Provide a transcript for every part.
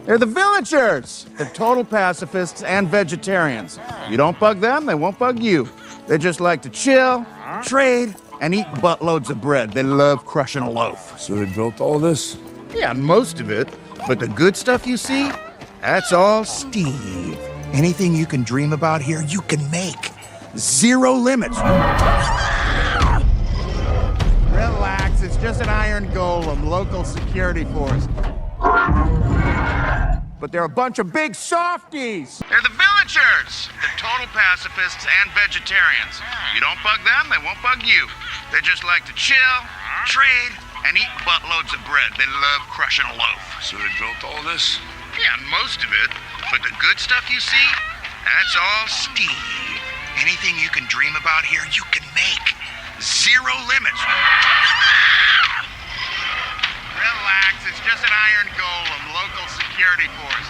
They're the villagers. They're total pacifists and vegetarians. You don't bug them, they won't bug you. They just like to chill, trade, and eat buttloads of bread. They love crushing a loaf. So they built all this? Yeah, most of it. But the good stuff you see, that's all Steve. Anything you can dream about here, you can make. Zero limits. Relax, it's just an iron golem, local security force. But they're a bunch of big softies. They're the villagers. They're total pacifists and vegetarians. You don't bug them, they won't bug you. They just like to chill, trade, and eat buttloads of bread. They love crushing a loaf. So they built all this? Yeah, most of it. But the good stuff you see, that's all Steve. Anything you can dream about here, you can make. Zero limits. Relax, it's just an iron golem, local security force.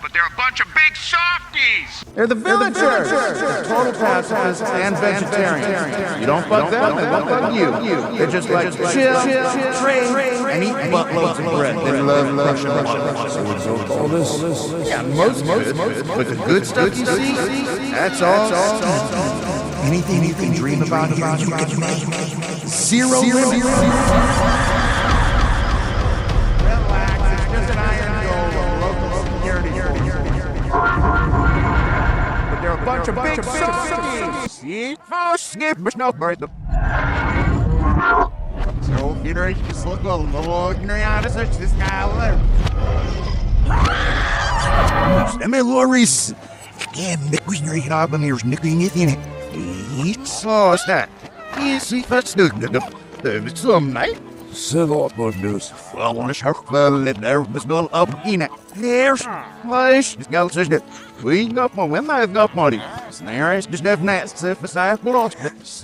But they're a bunch of big softies. They're the villagers. Total pacifists and vegetarians. You don't bug them, they won't bug you. They just like to chill, trade, and eat buttloads of bread. They love crushing a loaf. So they built all this? Yeah, most of it. But the good stuff you see, that's all Steve. Anything you can dream about here, you can make. Zero limits. Relax, it's just an iron golem, local security force. But they're a bunch of big softies. See? Oh, skip, but no bird. So, you know, just look a little ordinary out of such this guy alert. Stämmer Loris. Yeah, Nick was near job and there's Nick in it. Så snart. Easy fast det som nej. Said all about news. Well, on a shark well, it there was no up in it. There's flash. This girl says that we got more when I've got money. Snare is just nest if the side belongs.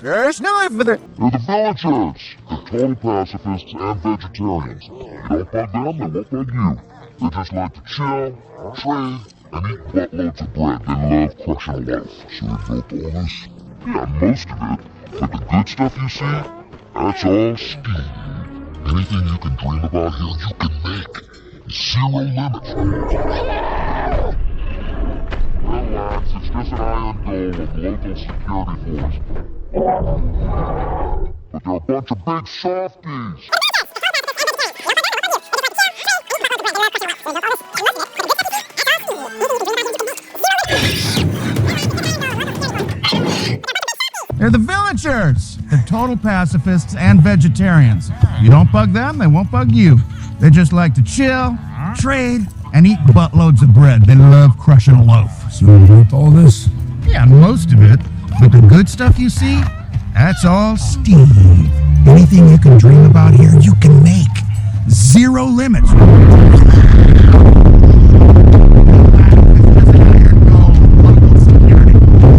There's no life for that. They're the villagers. They're total pacifists and vegetarians. You don't bug them, they won't bug you. They just like to chill, trade, and eat buttloads of bread. They love crushing a loaf. So they built all this? Yeah, most of it. But the good stuff you see, that's all Steve. Anything you can dream about here, you can make. Zero limits. Relax, it's just an iron golem, local security force.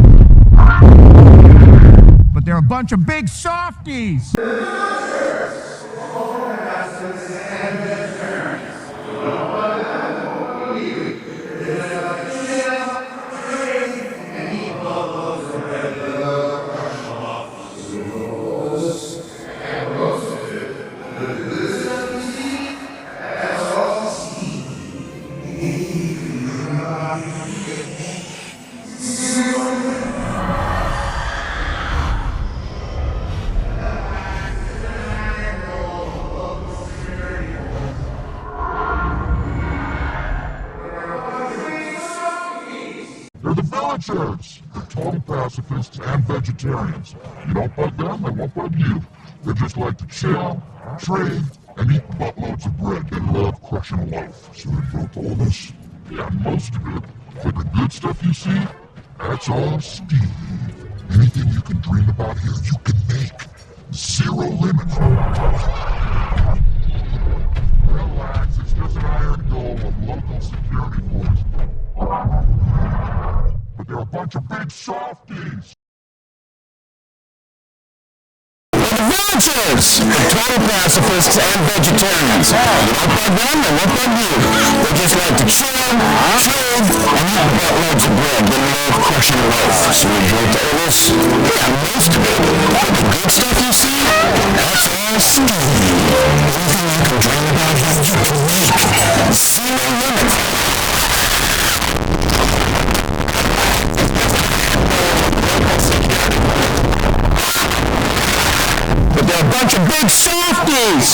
But they're a bunch of big softies. They're the villagers. They're total pacifists and vegetarians. You don't bug them, they won't bug you. They just like to chill, trade, and eat buttloads of bread. They love crushing a loaf. So they built all this? Yeah, most of it. But the good stuff you see, that's all Steve. Anything you can dream about here, you can make. Zero limits. But they're a bunch of big softies. They're the villagers. They're total pacifists and vegetarians. You don't bug them, they won't bug you. They just like to chill, trade, and eat buttloads of bread. They love crushing a loaf. So they built all this? Yeah, most of it. But the good stuff you see, that's all Steve. Anything you can dream about here, you can make. Zero limits. Relax, it's just an iron golem, local security force. But they're a bunch of big softies. Villagers! Total pacifists and vegetarians. You don't bug them, they won't bug you. They just like to chill, trade, and eat buttloads of bread. They love crushing a loaf. So we built all this? Yeah, most of it. But the good stuff you see, that's all Steve. Anything you can dream about here, you can make. bunch of big softies.